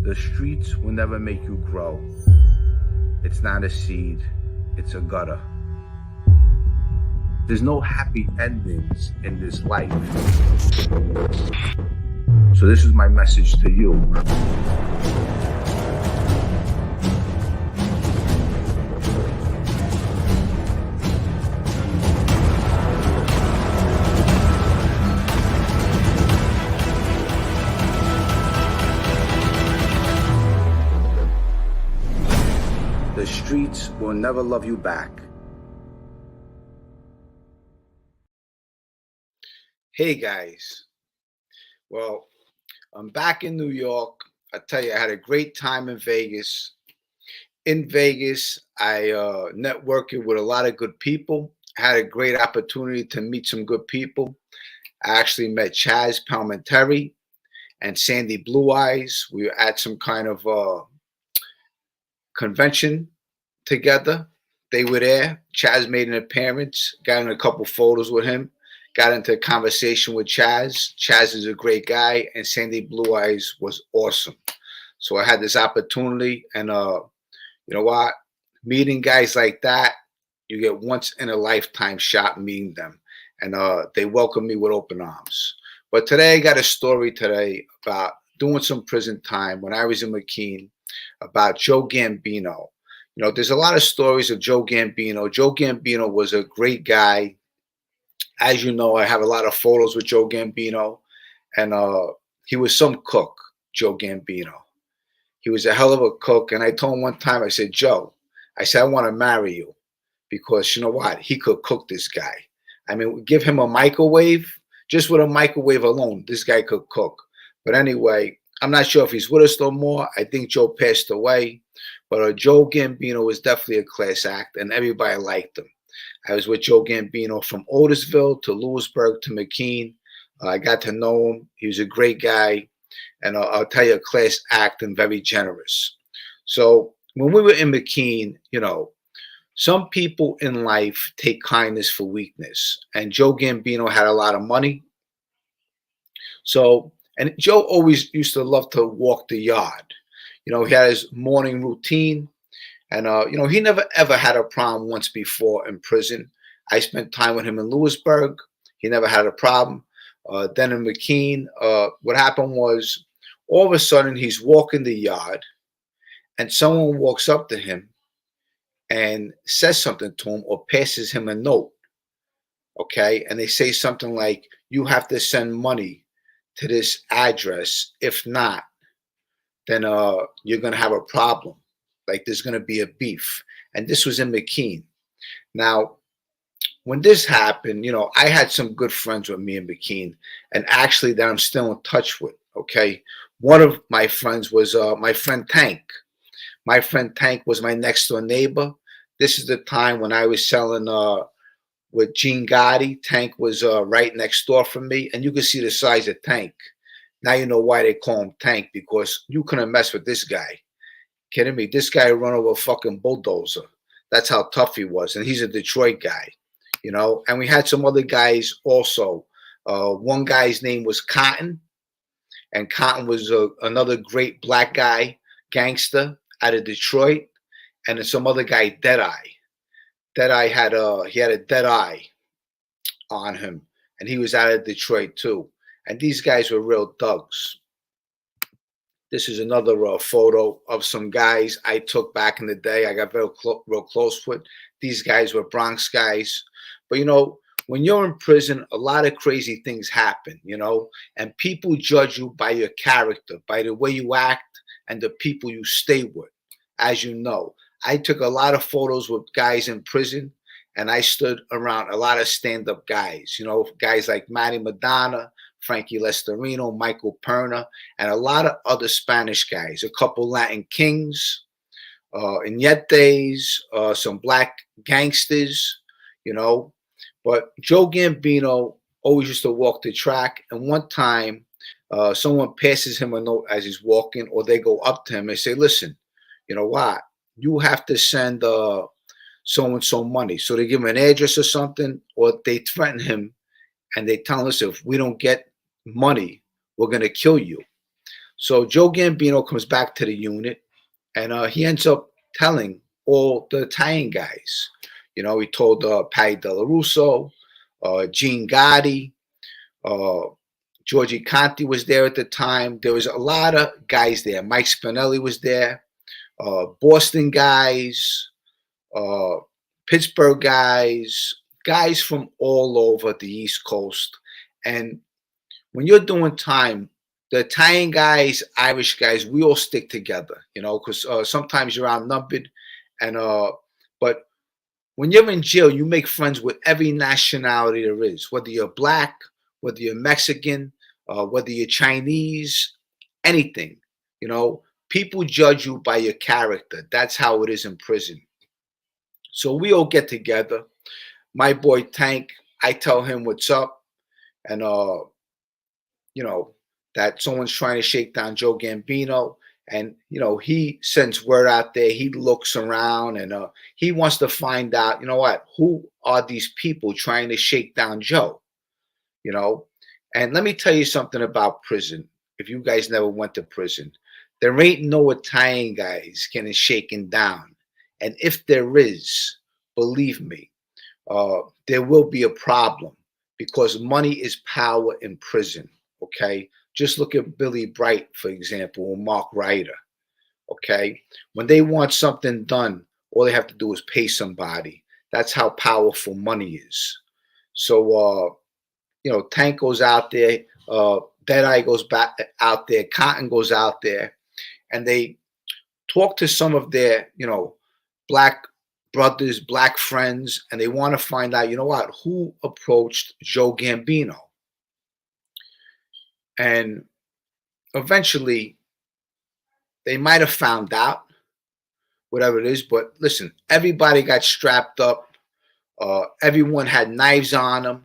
The streets will never make you grow. It's not a seed, it's a gutter. There's no happy endings in this life. So this is my message to you. The streets will never love you back. Hey guys, well, I'm back in New York. I tell you, I had a great time in Vegas. In Vegas, I networked with a lot of good people. I had a great opportunity to meet some good people. I actually met Chaz Palminteri and Sandy Blue Eyes. We were at some kind of convention together. They were there. Chaz made an appearance, got in a couple photos with him, got into a conversation with Chaz. Chaz is a great guy, and Sandy Blue Eyes was awesome. So I had this opportunity, and you know what? Meeting guys like that, you get once in a lifetime shot meeting them, and they welcomed me with open arms. But today I got a story today about doing some prison time when I was in Mckean about Joe Gambino. You know, there's a lot of stories of Joe Gambino. Joe Gambino was a great guy. As you know, I have a lot of photos with Joe Gambino, and he was some cook, Joe Gambino. He was a hell of a cook, and I told him one time, I said, Joe, I said, I want to marry you because you know what? He could cook, this guy. I mean, give him a microwave, just with a microwave alone, this guy could cook. But anyway, I'm not sure if he's with us no more. I think Joe passed away. But Joe Gambino was definitely a class act, and everybody liked him. I was with Joe Gambino from Otisville to Lewisburg to Mckean. I got to know him. He was a great guy, and I'll tell you, a class act and very generous. So when we were in Mckean, you know, some people in life take kindness for weakness, and Joe Gambino had a lot of money. So, and Joe always used to love to walk the yard. You know, he had his morning routine, and you know, he never ever had a problem once before in prison. I spent time with him in Lewisburg. He never had a problem. Then in Mckean, what happened was all of a sudden he's walking the yard, and someone walks up to him and says something to him or passes him a note. Okay, and they say something like, "You have to send money to this address. If not, then you're going to have a problem. Like there's going to be a beef." And this was in Mckean. Now, when this happened, you know, I had some good friends with me in Mckean, and actually that I'm still in touch with, okay? One of my friends was my friend Tank. My friend Tank was my next door neighbor. This is the time when I was selling with Gene Gotti. Tank was right next door from me, and you can see the size of Tank. Now you know why they call him Tank, because you couldn't mess with this guy. Kidding me? This guy run over a fucking bulldozer. That's how tough he was. And he's a Detroit guy, you know. And we had some other guys also. One guy's name was Cotton. And Cotton was another great black guy, gangster out of Detroit. And then some other guy, Deadeye. Deadeye had he had a dead eye on him. And he was out of Detroit too. And these guys were real thugs. This is another photo of some guys I took back in the day. I got real close with. These guys were Bronx guys. But, you know, when you're in prison, a lot of crazy things happen, you know, and people judge you by your character, by the way you act and the people you stay with. As you know, I took a lot of photos with guys in prison, and I stood around a lot of stand-up guys, you know, guys like Matty Madonna, Frankie Lestarino, Michael Perna, and a lot of other Spanish guys, a couple Latin kings, Iñetes, some black gangsters, you know. But Joe Gambino always used to walk the track, and one time someone passes him a note as he's walking, or they go up to him and say, listen, you know what? You have to send so-and-so money. So they give him an address or something, or they threaten him, and they tell us if we don't get money, we're going to kill you. So Joe Gambino comes back to the unit, and he ends up telling all the Italian guys. He told Patty Della Russo, Gene Gotti, uh, Georgie Conti was there at the time. There was a lot of guys there. Mike Spinelli was there. Boston guys, uh, Pittsburgh guys, guys from all over the East Coast. And when you're doing time, the Italian guys, Irish guys, we all stick together, because sometimes you're outnumbered. And but when you're in jail, you make friends with every nationality there is, whether you're black, whether you're Mexican, whether you're Chinese, anything. People judge you by your character. That's how it is in prison. So we all get together. My boy Tank, I tell him what's up, and that someone's trying to shake down Joe Gambino. And, he sends word out there. He looks around, and he wants to find out, who are these people trying to shake down Joe? And let me tell you something about prison. If you guys never went to prison, there ain't no Italian guys getting shaken down. And if there is, believe me, there will be a problem, because money is power in prison. Okay. Just look at Billy Bright, for example, or Mark Ryder. Okay. When they want something done, all they have to do is pay somebody. That's how powerful money is. So, Tank goes out there, Deadeye goes back out there, Cotton goes out there, and they talk to some of their, black brothers, black friends, and they want to find out, who approached Joe Gambino. And eventually, they might have found out, whatever it is. But listen, everybody got strapped up. Everyone had knives on them.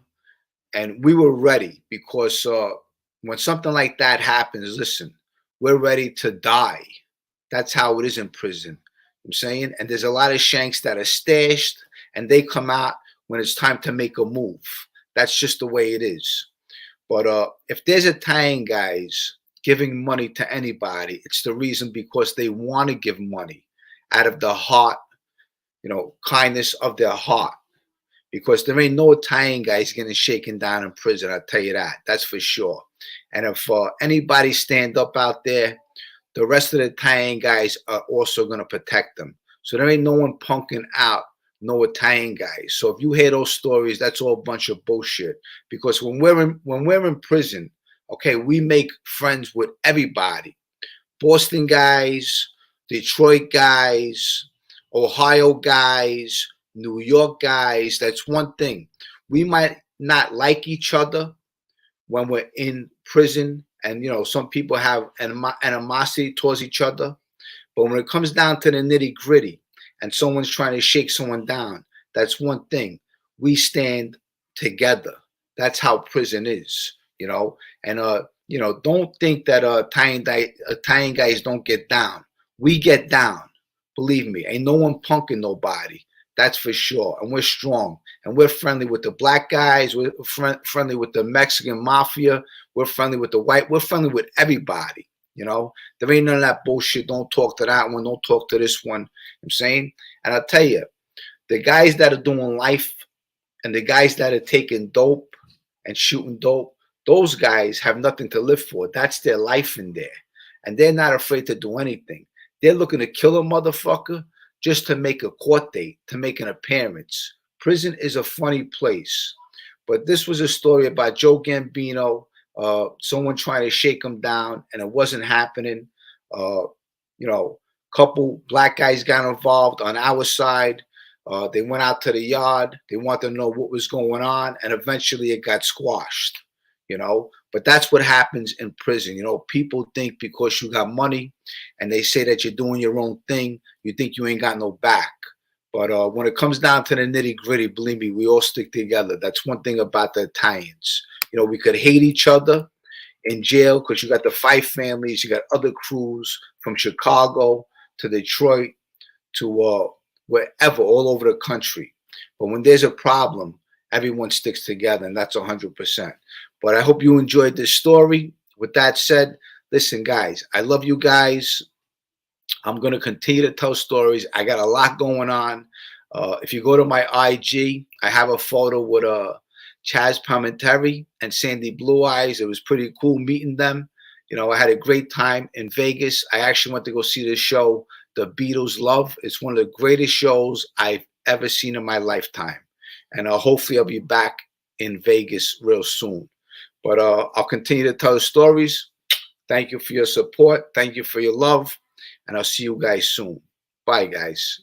And we were ready, because when something like that happens, listen, we're ready to die. That's how it is in prison. I'm saying, and there's a lot of shanks that are stashed, and they come out when it's time to make a move. That's just the way it is. But if there's Italian guys giving money to anybody, it's the reason because they want to give money out of the heart, kindness of their heart. Because there ain't no Italian guys getting shaken down in prison, I'll tell you that. That's for sure. And if anybody stand up out there, the rest of the Italian guys are also going to protect them. So there ain't no one punking out no Italian guys. So if you hear those stories, that's all a bunch of bullshit. Because when we're in prison, okay, we make friends with everybody. Boston guys, Detroit guys, Ohio guys, New York guys. That's one thing. We might not like each other when we're in prison, and some people have animosity towards each other. But when it comes down to the nitty gritty, and someone's trying to shake someone down, that's one thing. We stand together. That's how prison is, And don't think that Italian guys don't get down. We get down. Believe me, ain't no one punking nobody. That's for sure. And we're strong. And we're friendly with the black guys. We're friendly with the Mexican mafia. We're friendly with the white. We're friendly with everybody. There ain't none of that bullshit. Don't talk to that one. Don't talk to this one. I'm saying. And I'll tell you, the guys that are doing life and the guys that are taking dope and shooting dope, those guys have nothing to live for. That's their life in there. And they're not afraid to do anything. They're looking to kill a motherfucker just to make a court date, to make an appearance. Prison is a funny place. But this was a story about Joe Gambino, someone trying to shake him down, and it wasn't happening. Couple black guys got involved on our side. They went out to the yard. They wanted to know what was going on, and eventually it got squashed. But that's what happens in prison. People think because you got money and they say that you're doing your own thing, you think you ain't got no back. But when it comes down to the nitty gritty, believe me, we all stick together. That's one thing about the Italians. We could hate each other in jail because you got the Fife families, you got other crews from Chicago to Detroit to wherever, all over the country. But when there's a problem, everyone sticks together, and that's 100%. But I hope you enjoyed this story. With that said, Listen, guys, I love you guys. I'm going to continue to tell stories. I got a lot going on. If you go to my IG, I have a photo with Chaz Palminteri and Sandy Blue Eyes. It was pretty cool meeting them. I had a great time in Vegas. I actually went to go see this show, The Beatles Love. It's one of the greatest shows I've ever seen in my lifetime. And hopefully I'll be back in Vegas real soon. But I'll continue to tell the stories. Thank you for your support. Thank you for your love. And I'll see you guys soon. Bye, guys.